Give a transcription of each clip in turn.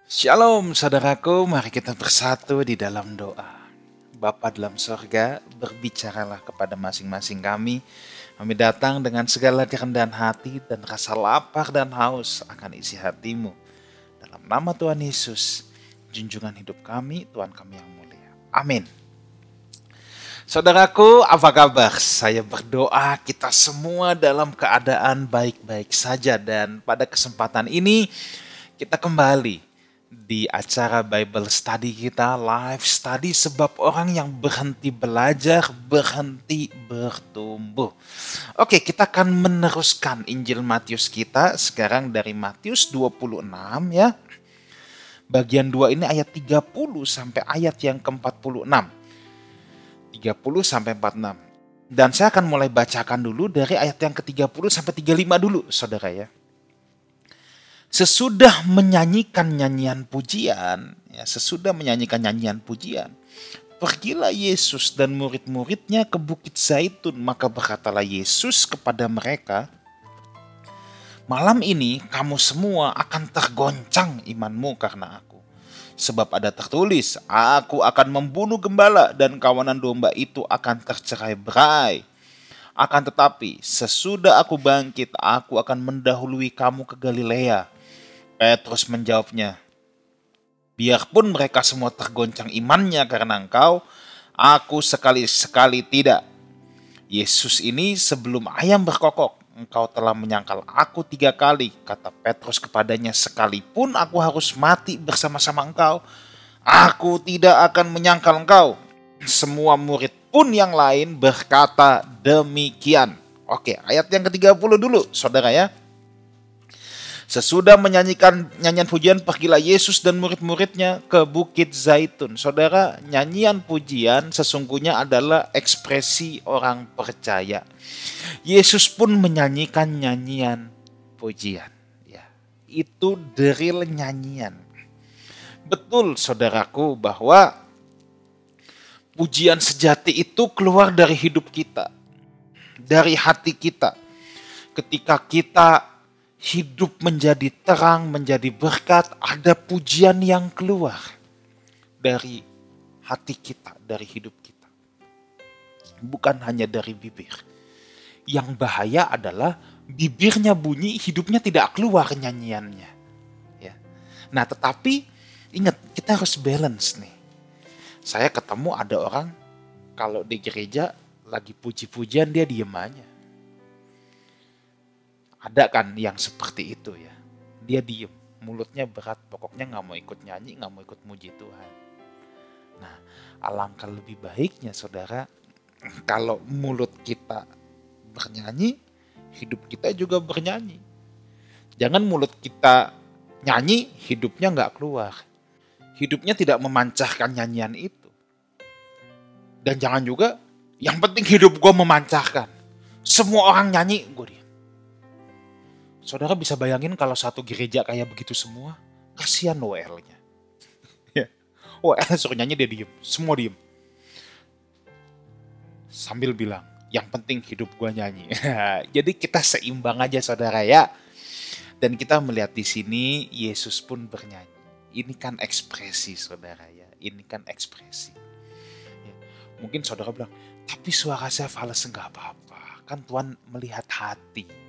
Shalom saudaraku, mari kita bersatu di dalam doa. Bapa dalam sorga, berbicaralah kepada masing-masing kami. Kami datang dengan segala kerendahan hati dan rasa lapar dan haus akan isi hatimu. Dalam nama Tuhan Yesus, junjungan hidup kami, Tuhan kami yang mulia. Amin. Saudaraku, apa kabar? Saya berdoa kita semua dalam keadaan baik-baik saja. Dan pada kesempatan ini, kita kembali di acara Bible Study kita, live study, sebab orang yang berhenti belajar, berhenti bertumbuh. Oke, kita akan meneruskan Injil Matius kita sekarang dari Matius 26 ya. Bagian 2 ini ayat 30 sampai ayat yang ke-46. 30 sampai 46. Dan saya akan mulai bacakan dulu dari ayat yang ke-30 sampai 35 dulu, saudara ya. Sesudah menyanyikan nyanyian pujian, pergilah Yesus dan murid-muridnya ke Bukit Zaitun. Maka berkatalah Yesus kepada mereka, malam ini kamu semua akan tergoncang imanmu karena aku. Sebab ada tertulis, aku akan membunuh gembala dan kawanan domba itu akan tercerai-berai. Akan tetapi sesudah aku bangkit, aku akan mendahului kamu ke Galilea. Petrus menjawabnya, biarpun mereka semua tergoncang imannya karena engkau, aku sekali-sekali tidak. Yesus ini sebelum ayam berkokok, engkau telah menyangkal aku 3 kali, kata Petrus kepadanya, sekalipun aku harus mati bersama-sama engkau, aku tidak akan menyangkal engkau. Semua murid pun yang lain berkata demikian. Oke, ayat yang ke-30 dulu, saudara ya. Sesudah menyanyikan nyanyian pujian, pergilah Yesus dan murid-muridnya ke Bukit Zaitun. Saudara, nyanyian pujian sesungguhnya adalah ekspresi orang percaya. Yesus pun menyanyikan nyanyian pujian. Ya, itu drill nyanyian. Betul saudaraku bahwa pujian sejati itu keluar dari hidup kita, dari hati kita. Ketika kita hidup menjadi terang, menjadi berkat, ada pujian yang keluar dari hati kita, dari hidup kita. Bukan hanya dari bibir. Yang bahaya adalah bibirnya bunyi, hidupnya tidak keluar nyanyiannya. Ya. Nah, tetapi ingat, kita harus balance nih. Saya ketemu ada orang kalau di gereja lagi puji-pujian dia diem aja. Ada kan yang seperti itu ya. Dia diem, mulutnya berat, pokoknya gak mau ikut nyanyi, gak mau ikut muji Tuhan. Nah, alangkah lebih baiknya saudara, kalau mulut kita bernyanyi, hidup kita juga bernyanyi. Jangan mulut kita nyanyi, hidupnya gak keluar. Hidupnya tidak memancarkan nyanyian itu. Dan jangan juga, yang penting hidup gue memancarkan. Semua orang nyanyi, gue diem. Saudara bisa bayangin kalau satu gereja kayak begitu semua, kasihan WL-nya. WL suruh nyanyi dia diem, semua diem. Sambil bilang, yang penting hidup gua nyanyi. Jadi kita seimbang aja saudara ya. Dan kita melihat di sini Yesus pun bernyanyi. Ini kan ekspresi saudara ya, ini kan ekspresi. Ya. Mungkin saudara bilang, tapi suara saya fals enggak apa-apa. Kan Tuhan melihat hati.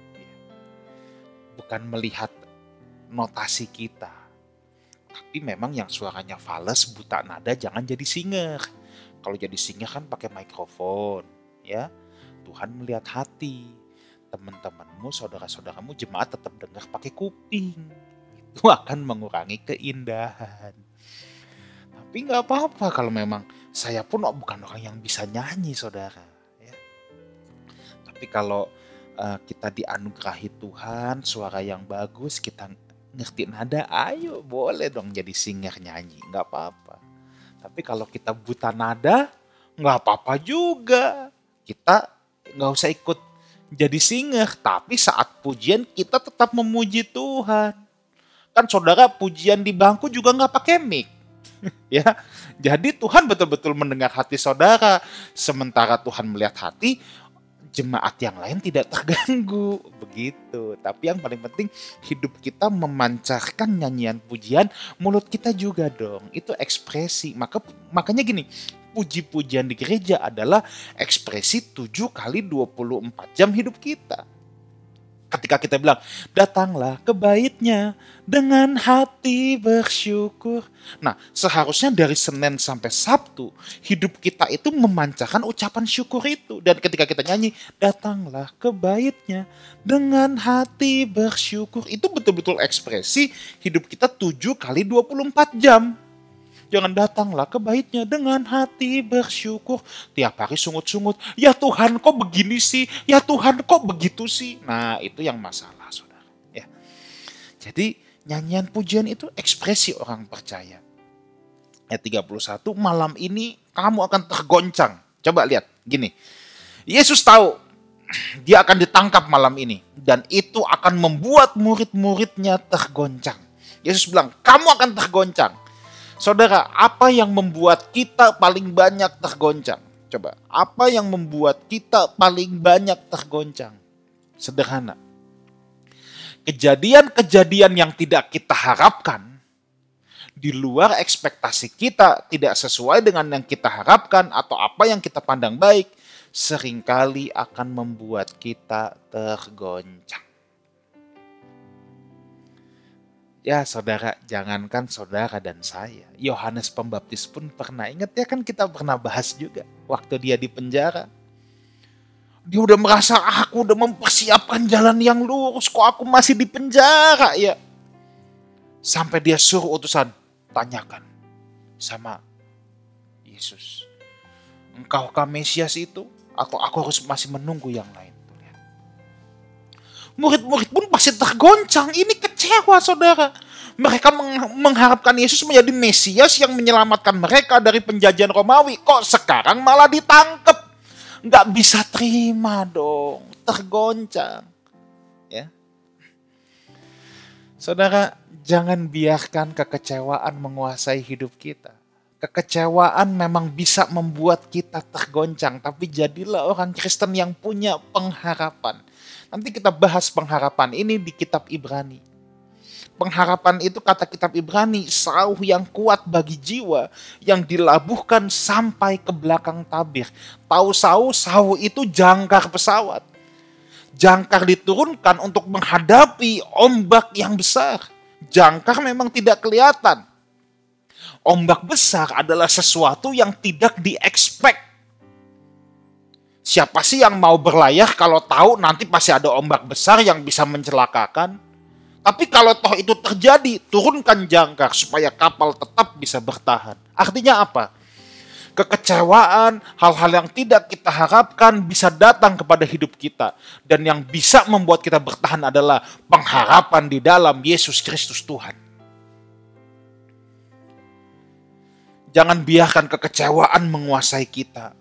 Bukan melihat notasi kita. Tapi memang yang suaranya fals, buta nada, jangan jadi singer. Kalau jadi singer kan pakai mikrofon, ya. Tuhan melihat hati. Teman-temanmu, saudara-saudaramu, jemaat tetap dengar pakai kuping. Itu akan mengurangi keindahan. Tapi nggak apa-apa kalau memang saya pun bukan orang yang bisa nyanyi, saudara. Ya. Tapi kalau kita dianugerahi Tuhan, suara yang bagus, kita ngerti nada, ayo boleh dong jadi singer nyanyi, nggak apa-apa. Tapi kalau kita buta nada, nggak apa-apa juga. Kita nggak usah ikut jadi singer, tapi saat pujian kita tetap memuji Tuhan. Kan saudara, pujian di bangku juga nggak pakai mic. Ya, jadi Tuhan betul-betul mendengar hati saudara. Sementara Tuhan melihat hati, jemaat yang lain tidak terganggu, begitu. Tapi yang paling penting hidup kita memancarkan nyanyian pujian, mulut kita juga dong. Itu ekspresi. Makanya gini, puji-pujian di gereja adalah ekspresi 7 kali 24 jam hidup kita. Ketika kita bilang, datanglah ke baitnya dengan hati bersyukur. Nah, seharusnya dari Senin sampai Sabtu, hidup kita itu memancarkan ucapan syukur itu. Dan ketika kita nyanyi, datanglah ke baitnya dengan hati bersyukur. Itu betul-betul ekspresi hidup kita 7 kali 24 jam. Jangan datanglah ke baitnya dengan hati bersyukur. Tiap hari sungut-sungut. Ya Tuhan kok begini sih? Ya Tuhan kok begitu sih? Nah itu yang masalah saudara. Ya. Jadi nyanyian pujian itu ekspresi orang percaya. Ayat 31, malam ini kamu akan tergoncang. Coba lihat gini. Yesus tahu dia akan ditangkap malam ini. Dan itu akan membuat murid-muridnya tergoncang. Yesus bilang kamu akan tergoncang. Saudara, apa yang membuat kita paling banyak tergoncang? Coba, apa yang membuat kita paling banyak tergoncang? Sederhana. Kejadian-kejadian yang tidak kita harapkan, di luar ekspektasi kita, tidak sesuai dengan yang kita harapkan atau apa yang kita pandang baik, seringkali akan membuat kita tergoncang. Ya saudara, jangankan saudara dan saya, Yohanes Pembaptis pun pernah, ingat ya kan kita pernah bahas juga waktu dia di penjara. Dia udah merasa aku udah mempersiapkan jalan yang lurus, kok aku masih di penjara ya. Sampai dia suruh utusan, tanyakan sama Yesus. Engkaukah Mesias itu? Atau aku harus masih menunggu yang lain? Murid-murid pun pasti tergoncang. Ini kecewa saudara. Mereka mengharapkan Yesus menjadi Mesias yang menyelamatkan mereka dari penjajahan Romawi. Kok sekarang malah ditangkap? Nggak bisa terima dong. Tergoncang. Ya. Saudara, jangan biarkan kekecewaan menguasai hidup kita. Kekecewaan memang bisa membuat kita tergoncang. Tapi jadilah orang Kristen yang punya pengharapan. Nanti kita bahas pengharapan ini di kitab Ibrani. Pengharapan itu kata kitab Ibrani, sauh yang kuat bagi jiwa yang dilabuhkan sampai ke belakang tabir. Tahu sauh itu jangkar pesawat. Jangkar diturunkan untuk menghadapi ombak yang besar. Jangkar memang tidak kelihatan. Ombak besar adalah sesuatu yang tidak di-expect. Siapa sih yang mau berlayar kalau tahu nanti pasti ada ombak besar yang bisa mencelakakan? Tapi kalau toh itu terjadi, turunkan jangkar supaya kapal tetap bisa bertahan. Artinya apa? Kekecewaan, hal-hal yang tidak kita harapkan bisa datang kepada hidup kita. Dan yang bisa membuat kita bertahan adalah pengharapan di dalam Yesus Kristus Tuhan. Jangan biarkan kekecewaan menguasai kita.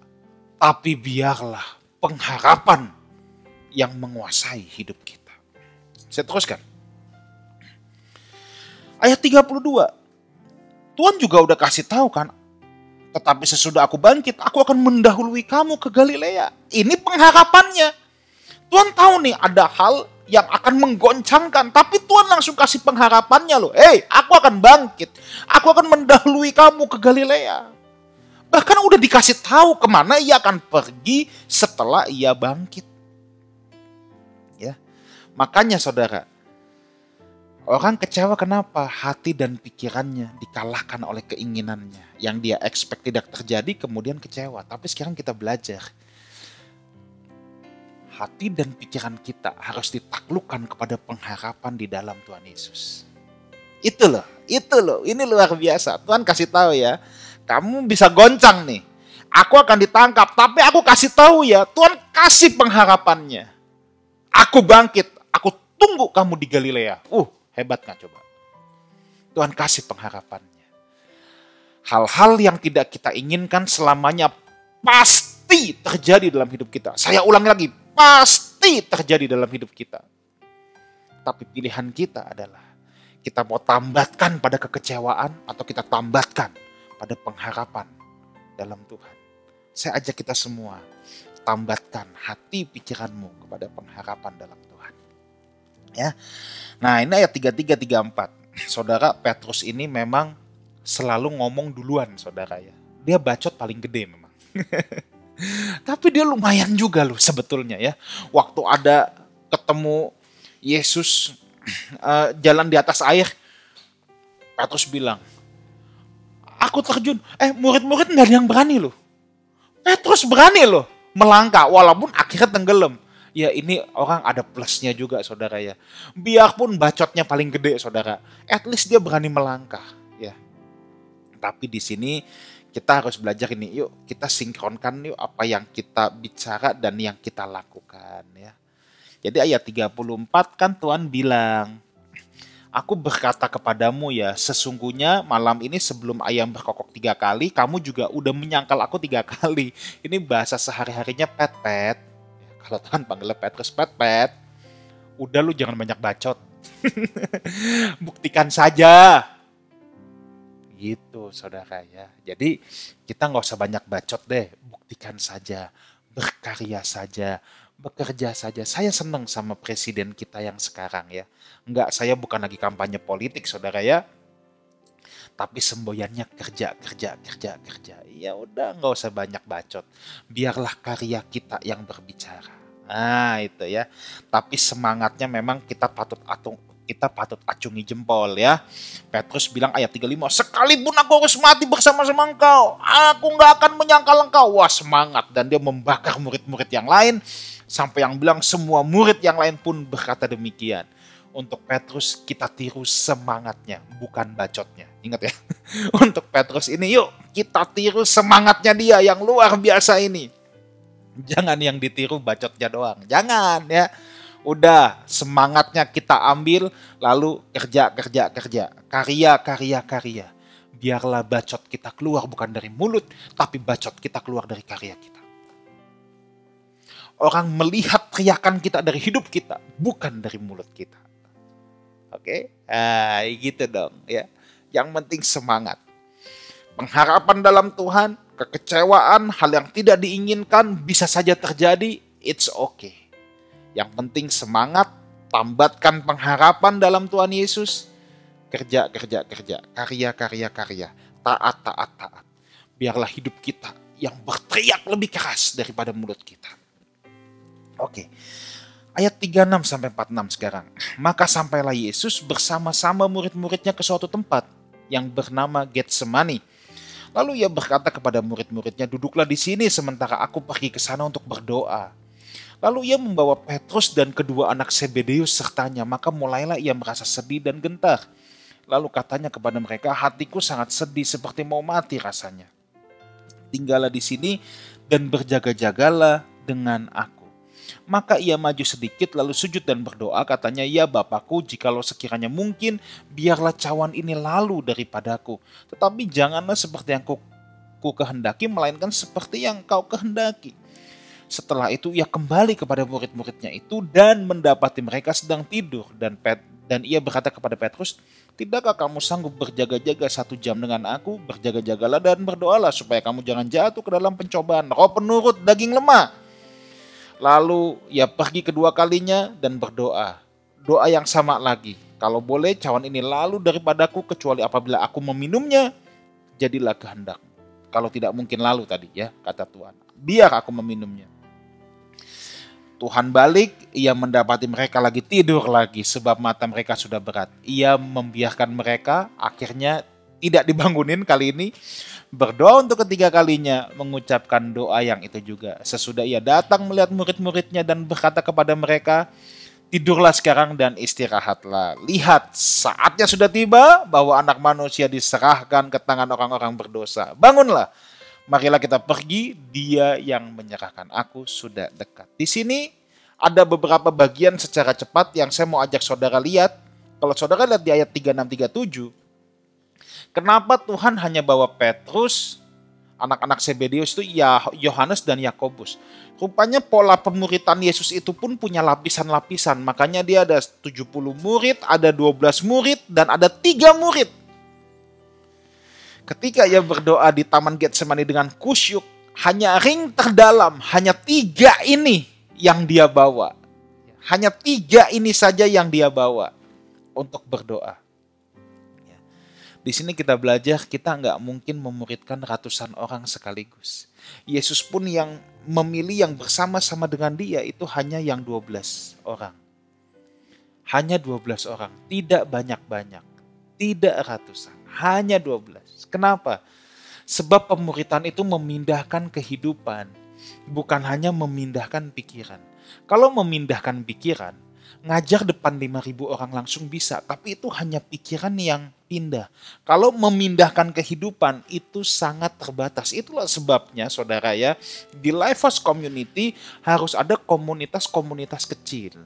Tapi biarlah pengharapan yang menguasai hidup kita. Saya teruskan. Ayat 32. Tuhan juga udah kasih tahu kan. Tetapi sesudah aku bangkit, aku akan mendahului kamu ke Galilea. Ini pengharapannya. Tuhan tahu nih ada hal yang akan menggoncangkan. Tapi Tuhan langsung kasih pengharapannya loh. Aku akan bangkit. Aku akan mendahului kamu ke Galilea. Bahkan udah dikasih tahu kemana ia akan pergi setelah ia bangkit. Ya, makanya saudara, orang kecewa kenapa? Hati dan pikirannya dikalahkan oleh keinginannya. Yang dia expect tidak terjadi, kemudian kecewa. Tapi sekarang kita belajar. Hati dan pikiran kita harus ditaklukkan kepada pengharapan di dalam Tuhan Yesus. Itu loh, ini luar biasa. Tuhan kasih tahu ya. Kamu bisa goncang nih. Aku akan ditangkap. Tapi aku kasih tahu ya. Tuhan kasih pengharapannya. Aku bangkit. Aku tunggu kamu di Galilea. Hebat gak coba? Tuhan kasih pengharapannya. Hal-hal yang tidak kita inginkan selamanya pasti terjadi dalam hidup kita. Saya ulang lagi. Pasti terjadi dalam hidup kita. Tapi pilihan kita adalah kita mau tambatkan pada kekecewaan atau kita tambatkan pada pengharapan dalam Tuhan. Saya ajak kita semua, tambatkan hati pikiranmu kepada pengharapan dalam Tuhan. Ya. Nah, ini ayat 33 34. Saudara, Petrus ini memang selalu ngomong duluan, saudara ya. Dia bacot paling gede memang. Tapi dia lumayan juga loh sebetulnya ya. Waktu ada ketemu Yesus jalan di atas air, Petrus bilang, aku terjun. Murid-murid nggak ada yang berani loh. Petrus berani loh melangkah walaupun akhirnya tenggelam. Ya ini orang ada plusnya juga saudara ya. Biarpun bacotnya paling gede saudara, at least dia berani melangkah ya. Tapi di sini kita harus belajar ini, yuk kita sinkronkan yuk apa yang kita bicara dan yang kita lakukan ya. Jadi ayat 34 kan Tuhan bilang, aku berkata kepadamu ya, sesungguhnya malam ini sebelum ayam berkokok 3 kali, kamu juga udah menyangkal aku 3 kali. Ini bahasa sehari-harinya pet-pet. Kalau Tuhan panggilnya Petrus, pet-pet, udah lu jangan banyak bacot. Buktikan saja. Gitu saudara ya. Jadi kita nggak usah banyak bacot deh, buktikan saja, berkarya saja, bekerja saja. Saya senang sama presiden kita yang sekarang ya. Saya bukan lagi kampanye politik saudara ya. Tapi semboyannya kerja. Ya udah nggak usah banyak bacot. Biarlah karya kita yang berbicara. Nah itu ya. Tapi semangatnya memang kita patut acungi jempol ya. Petrus bilang ayat 35, sekalipun aku harus mati bersama-sama engkau, aku nggak akan menyangkal engkau. Wah semangat. Dan dia membakar murid-murid yang lain. Sampai yang bilang semua murid yang lain pun berkata demikian. Untuk Petrus kita tiru semangatnya, bukan bacotnya. Ingat ya. Untuk Petrus ini yuk kita tiru semangatnya dia yang luar biasa ini. Jangan yang ditiru bacotnya doang. Jangan ya. Udah semangatnya kita ambil lalu kerja. Karya. Biarlah bacot kita keluar bukan dari mulut, tapi bacot kita keluar dari karya kita. Orang melihat teriakan kita dari hidup kita, bukan dari mulut kita. Oke, gitu dong ya. Yang penting semangat. Pengharapan dalam Tuhan, kekecewaan, hal yang tidak diinginkan bisa saja terjadi, it's okay. Yang penting semangat, tambatkan pengharapan dalam Tuhan Yesus. Kerja. Karya. Taat. Biarlah hidup kita yang berteriak lebih keras daripada mulut kita. Oke. Ayat 36-46 sekarang. Maka sampailah Yesus bersama-sama murid-muridnya ke suatu tempat yang bernama Getsemani. Lalu ia berkata kepada murid-muridnya, duduklah di sini sementara aku pergi ke sana untuk berdoa. Lalu ia membawa Petrus dan kedua anak Zebedeus sertanya, maka mulailah ia merasa sedih dan gentar. Lalu katanya kepada mereka, hatiku sangat sedih seperti mau mati rasanya. Tinggallah di sini dan berjaga-jagalah dengan aku. Maka ia maju sedikit lalu sujud dan berdoa, katanya, ya Bapakku, jikalau sekiranya mungkin, biarlah cawan ini lalu daripadaku. Tetapi janganlah seperti yang ku kehendaki, melainkan seperti yang kau kehendaki. Setelah itu ia kembali kepada murid-muridnya itu dan mendapati mereka sedang tidur. Dan ia berkata kepada Petrus, tidakkah kamu sanggup berjaga-jaga 1 jam dengan aku? Berjaga-jagalah dan berdoalah supaya kamu jangan jatuh ke dalam pencobaan. Roh penurut daging lemah. Lalu ia pergi kedua kalinya dan berdoa. Doa yang sama lagi. Kalau boleh cawan ini lalu daripadaku kecuali apabila aku meminumnya, jadilah kehendak. Kalau tidak mungkin lalu tadi ya, kata Tuhan. Biar aku meminumnya. Tuhan balik, ia mendapati mereka lagi tidur lagi sebab mata mereka sudah berat. Ia membiarkan mereka, akhirnya tidak dibangunin kali ini. Berdoa untuk ketiga kalinya, mengucapkan doa yang itu juga. Sesudah ia datang melihat murid-muridnya dan berkata kepada mereka, tidurlah sekarang dan istirahatlah. Lihat, saatnya sudah tiba bahwa anak manusia diserahkan ke tangan orang-orang berdosa. Bangunlah, marilah kita pergi, dia yang menyerahkan aku sudah dekat. Di sini ada beberapa bagian secara cepat yang saya mau ajak saudara lihat. Kalau saudara lihat di ayat 36-37, kenapa Tuhan hanya bawa Petrus, anak-anak Zebedeus itu Yohanes dan Yakobus. Rupanya pola pemuritan Yesus itu pun punya lapisan-lapisan. Makanya dia ada 70 murid, ada 12 murid, dan ada 3 murid. Ketika ia berdoa di Taman Getsemani dengan kusyuk, hanya ring terdalam, hanya 3 ini yang dia bawa. Hanya 3 ini saja yang dia bawa untuk berdoa. Di sini kita belajar kita nggak mungkin memuridkan ratusan orang sekaligus. Yesus pun yang memilih yang bersama-sama dengan dia itu hanya yang 12 orang. Hanya 12 orang, tidak banyak-banyak, tidak ratusan, hanya 12. Kenapa? Sebab pemuritan itu memindahkan kehidupan, bukan hanya memindahkan pikiran. Kalau memindahkan pikiran, ngajar depan 5.000 orang langsung bisa, tapi itu hanya pikiran yang pindah. Kalau memindahkan kehidupan itu sangat terbatas. Itulah sebabnya saudara ya, di Lifehouse Community harus ada komunitas-komunitas kecil.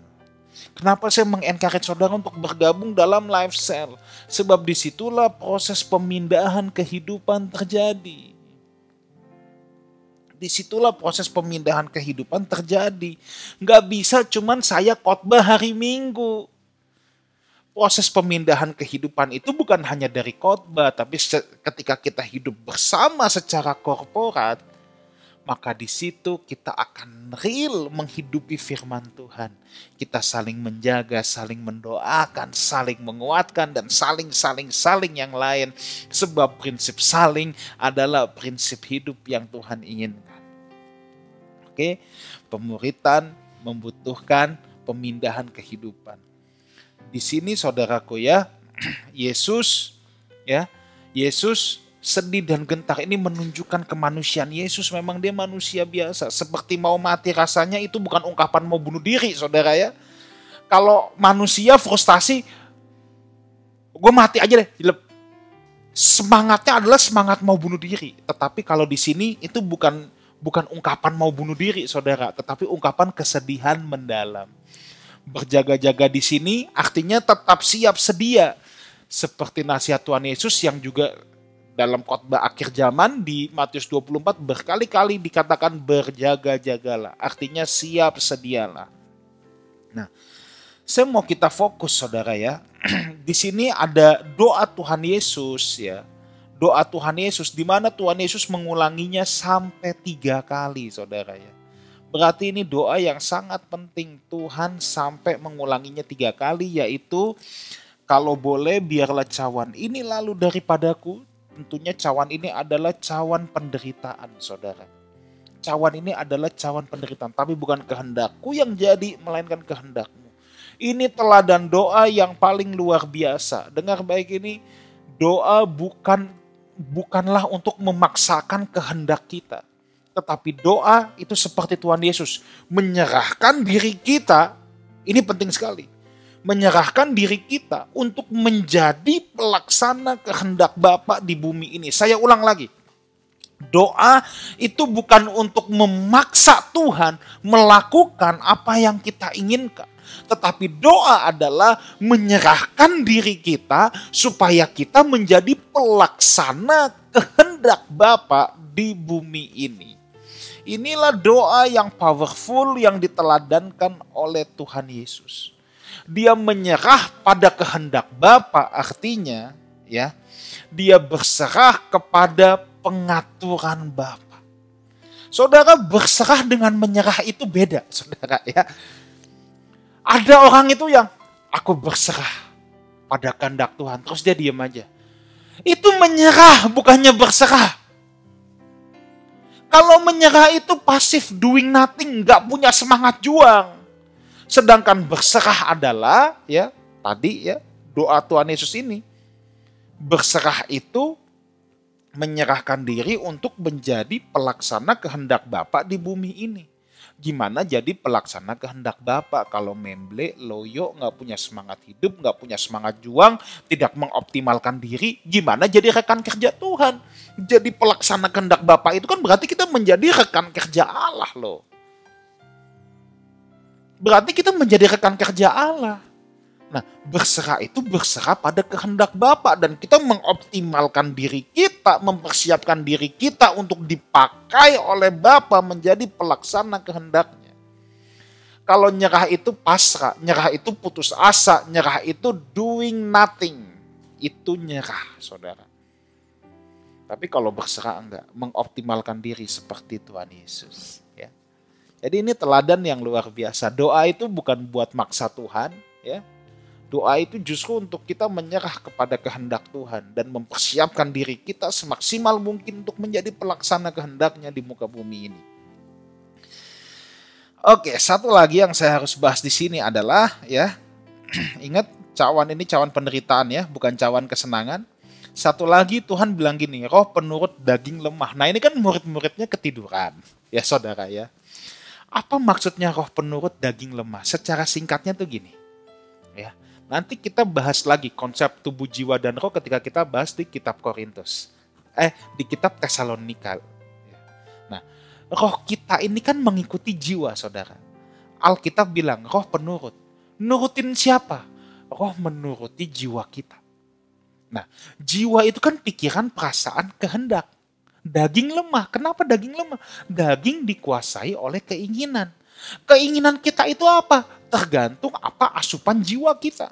Kenapa saya mengencourage saudara untuk bergabung dalam life cell? Sebab disitulah proses pemindahan kehidupan terjadi. Disitulah proses pemindahan kehidupan terjadi. Nggak bisa cuman saya khotbah hari Minggu. Proses pemindahan kehidupan itu bukan hanya dari khotbah, tapi ketika kita hidup bersama secara korporat, maka di situ kita akan real menghidupi firman Tuhan. Kita saling menjaga, saling mendoakan, saling menguatkan, dan saling yang lain. Sebab prinsip saling adalah prinsip hidup yang Tuhan inginkan. Oke, pemuritan membutuhkan pemindahan kehidupan. Di sini saudaraku ya, Yesus sedih dan gentar. Ini menunjukkan kemanusiaan Yesus. Memang dia manusia biasa. Seperti mau mati rasanya itu bukan ungkapan mau bunuh diri, saudara ya. Kalau manusia frustasi, gue mati aja deh. Semangatnya adalah semangat mau bunuh diri. Tetapi kalau di sini itu bukan ungkapan mau bunuh diri, saudara. Tetapi ungkapan kesedihan mendalam. Berjaga-jaga di sini artinya tetap siap sedia. Seperti nasihat Tuhan Yesus yang juga dalam khotbah akhir zaman di Matius 24 berkali-kali dikatakan berjaga-jagalah. Artinya siap sedialah. Nah, saya mau kita fokus saudara ya. Di sini ada doa Tuhan Yesus ya. Doa Tuhan Yesus di mana Tuhan Yesus mengulanginya sampai 3 kali saudara ya. Berarti ini doa yang sangat penting. Tuhan sampai mengulanginya 3 kali, yaitu kalau boleh biarlah cawan ini lalu daripadaku. Tentunya cawan ini adalah cawan penderitaan saudara. Cawan ini adalah cawan penderitaan, tapi bukan kehendakku yang jadi, melainkan kehendakmu. Ini teladan doa yang paling luar biasa. Dengar baik ini, doa bukanlah untuk memaksakan kehendak kita. Tetapi doa itu seperti Tuhan Yesus. Menyerahkan diri kita, ini penting sekali. Menyerahkan diri kita untuk menjadi pelaksana kehendak Bapa di bumi ini. Saya ulang lagi. Doa itu bukan untuk memaksa Tuhan melakukan apa yang kita inginkan. Tetapi doa adalah menyerahkan diri kita supaya kita menjadi pelaksana kehendak Bapa di bumi ini. Inilah doa yang powerful yang diteladankan oleh Tuhan Yesus. Dia menyerah pada kehendak Bapa, artinya ya, dia berserah kepada pengaturan Bapa. Saudara, berserah dengan menyerah itu beda, saudara ya. Ada orang itu yang aku berserah pada kehendak Tuhan, terus dia diam aja. Itu menyerah, bukannya berserah. Kalau menyerah itu pasif, doing nothing, nggak punya semangat juang. Sedangkan berserah adalah ya tadi ya doa Tuhan Yesus ini. Berserah itu menyerahkan diri untuk menjadi pelaksana kehendak Bapa di bumi ini. Gimana jadi pelaksana kehendak Bapa kalau memble, loyo, nggak punya semangat hidup, nggak punya semangat juang, tidak mengoptimalkan diri, gimana jadi rekan kerja Tuhan? Jadi pelaksana kehendak Bapa itu kan berarti kita menjadi rekan kerja Allah loh. Berarti kita menjadi rekan kerja Allah. Nah, berserah itu berserah pada kehendak Bapa dan kita mengoptimalkan diri kita, mempersiapkan diri kita untuk dipakai oleh Bapa menjadi pelaksana kehendaknya. Kalau nyerah itu pasrah, nyerah itu putus asa, nyerah itu doing nothing. Itu nyerah, saudara. Tapi kalau berserah enggak, mengoptimalkan diri seperti Tuhan Yesus. Ya. Jadi ini teladan yang luar biasa. Doa itu bukan buat maksa Tuhan, ya. Doa itu justru untuk kita menyerah kepada kehendak Tuhan dan mempersiapkan diri kita semaksimal mungkin untuk menjadi pelaksana kehendaknya di muka bumi ini. Oke, satu lagi yang saya harus bahas di sini adalah ya, ingat cawan ini cawan penderitaan ya, bukan cawan kesenangan. Satu lagi Tuhan bilang gini, roh penurut daging lemah. Nah ini kan murid-muridnya ketiduran, ya saudara ya. Apa maksudnya roh penurut daging lemah? Secara singkatnya tuh gini, ya. Nanti kita bahas lagi konsep tubuh, jiwa, dan roh ketika kita bahas di kitab Korintus. Di kitab Tesalonika. Nah, roh kita ini kan mengikuti jiwa, saudara. Alkitab bilang roh penurut. Nurutin siapa? Roh menuruti jiwa kita. Nah, jiwa itu kan pikiran, perasaan, kehendak. Daging lemah. Kenapa daging lemah? Daging dikuasai oleh keinginan. Keinginan kita itu apa? Tergantung apa asupan jiwa kita.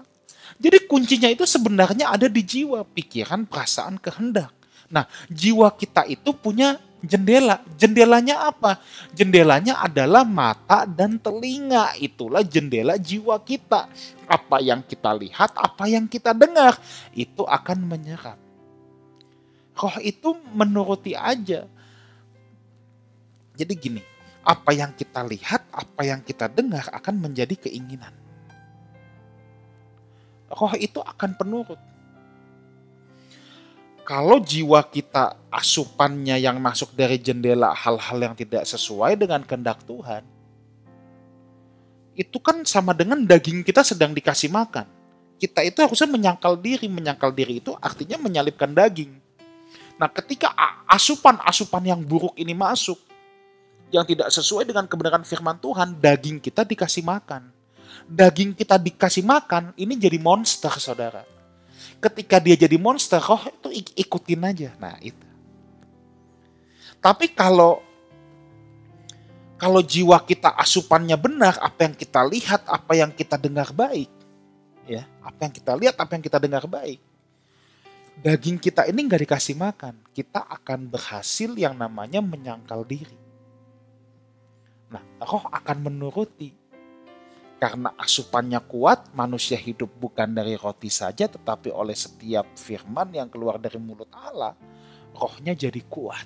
Jadi kuncinya itu sebenarnya ada di jiwa, pikiran, perasaan, kehendak. Nah, jiwa kita itu punya jendela. Jendelanya apa? Jendelanya adalah mata dan telinga. Itulah jendela jiwa kita. Apa yang kita lihat, apa yang kita dengar, itu akan menyerap. Roh itu menuruti aja. Jadi gini, apa yang kita lihat, apa yang kita dengar akan menjadi keinginan. Roh itu akan penurut. Kalau jiwa kita asupannya yang masuk dari jendela hal-hal yang tidak sesuai dengan kehendak Tuhan, itu kan sama dengan daging kita sedang dikasih makan. Kita itu harusnya menyangkal diri. Menyangkal diri itu artinya menyalipkan daging. Nah, ketika asupan-asupan yang buruk ini masuk, yang tidak sesuai dengan kebenaran firman Tuhan, daging kita dikasih makan. Daging kita dikasih makan, ini jadi monster, saudara. Ketika dia jadi monster, roh itu ikutin aja. Nah, itu. Tapi kalau jiwa kita asupannya benar, apa yang kita lihat, apa yang kita dengar baik, ya, apa yang kita lihat, apa yang kita dengar baik, daging kita ini nggak dikasih makan, kita akan berhasil yang namanya menyangkal diri. Nah, roh akan menuruti. Karena asupannya kuat, manusia hidup bukan dari roti saja, tetapi oleh setiap firman yang keluar dari mulut Allah, rohnya jadi kuat.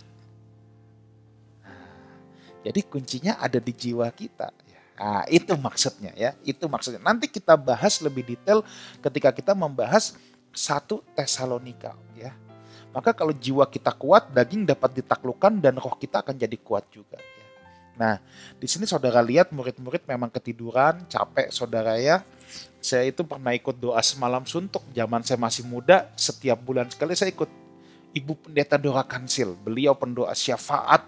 Jadi kuncinya ada di jiwa kita. Nah, itu maksudnya ya. Itu maksudnya. Nanti kita bahas lebih detail ketika kita membahas 1 Tesalonika ya. Maka kalau jiwa kita kuat, daging dapat ditaklukkan dan roh kita akan jadi kuat juga ya. Nah, di sini saudara lihat murid-murid memang ketiduran, capek saudara ya. Saya itu pernah ikut doa semalam suntuk. Zaman saya masih muda, setiap bulan sekali saya ikut Ibu Pendeta Dora Kansil. Beliau pendoa syafaat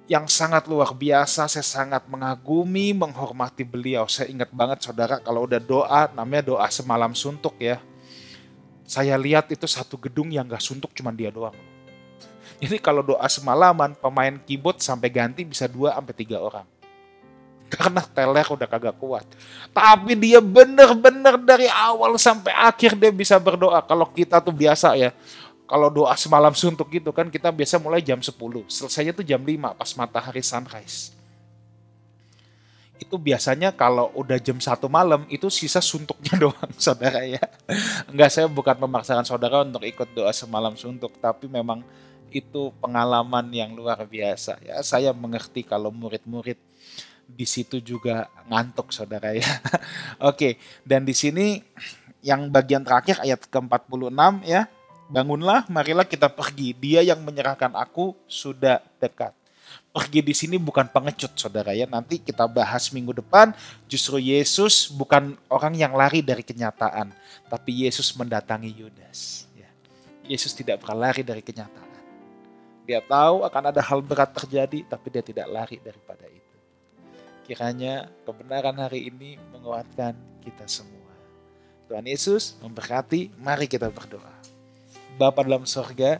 yang sangat luar biasa. Saya sangat mengagumi, menghormati beliau. Saya ingat banget saudara kalau udah doa, namanya doa semalam suntuk ya. Saya lihat itu satu gedung yang gak suntuk cuma dia doang. Jadi kalau doa semalaman, pemain keyboard sampai ganti bisa 2-3 orang. Karena teler udah kagak kuat. Tapi dia bener-bener dari awal sampai akhir dia bisa berdoa. Kalau kita tuh biasa ya, kalau doa semalam suntuk gitu kan kita biasa mulai jam 10. Selesainya tuh jam 5 pas matahari sunrise. Itu biasanya kalau udah jam 1 malam itu sisa suntuknya doang saudara ya. Enggak, saya bukan memaksakan saudara untuk ikut doa semalam suntuk. Tapi memang itu pengalaman yang luar biasa ya. Saya mengerti kalau murid-murid di situ juga ngantuk saudara ya. Oke, dan di sini yang bagian terakhir ayat ke-46 ya. Bangunlah, marilah kita pergi. Dia yang menyerahkan aku sudah dekat. Pergi di sini bukan pengecut saudara ya. Nanti kita bahas minggu depan. Justru Yesus bukan orang yang lari dari kenyataan, tapi Yesus mendatangi Yudas. Ya. Yesus tidak pernah lari dari kenyataan. Dia tahu akan ada hal berat terjadi, tapi dia tidak lari daripada itu. Kiranya kebenaran hari ini menguatkan kita semua. Tuhan Yesus memberkati, mari kita berdoa. Bapa dalam surga,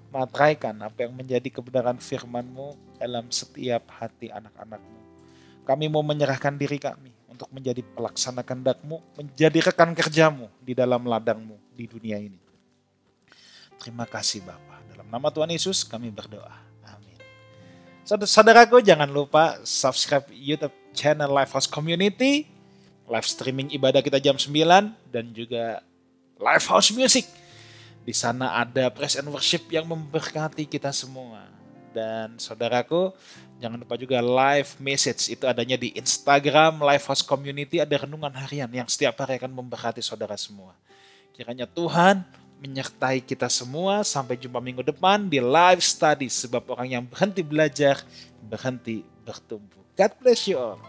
materaikan apa yang menjadi kebenaran firman-Mu dalam setiap hati anak-anak-Mu. Kami mau menyerahkan diri kami untuk menjadi pelaksana kehendak-Mu, menjadi rekan kerja-Mu di dalam ladang-Mu di dunia ini. Terima kasih Bapa. Dalam Dalam nama Tuhan Yesus kami berdoa. Amin. Saudaraku, jangan lupa subscribe YouTube channel Lifehouse Community, live streaming ibadah kita jam 9, dan juga Lifehouse Music. Di sana ada praise and worship yang memberkati kita semua. Dan saudaraku, jangan lupa juga live message, itu adanya di Instagram Lifehouse Community, ada renungan harian yang setiap hari akan memberkati saudara semua. Kiranya Tuhan menyertai kita semua. Sampai jumpa minggu depan di live study, sebab orang yang berhenti belajar, berhenti bertumbuh. God bless you all.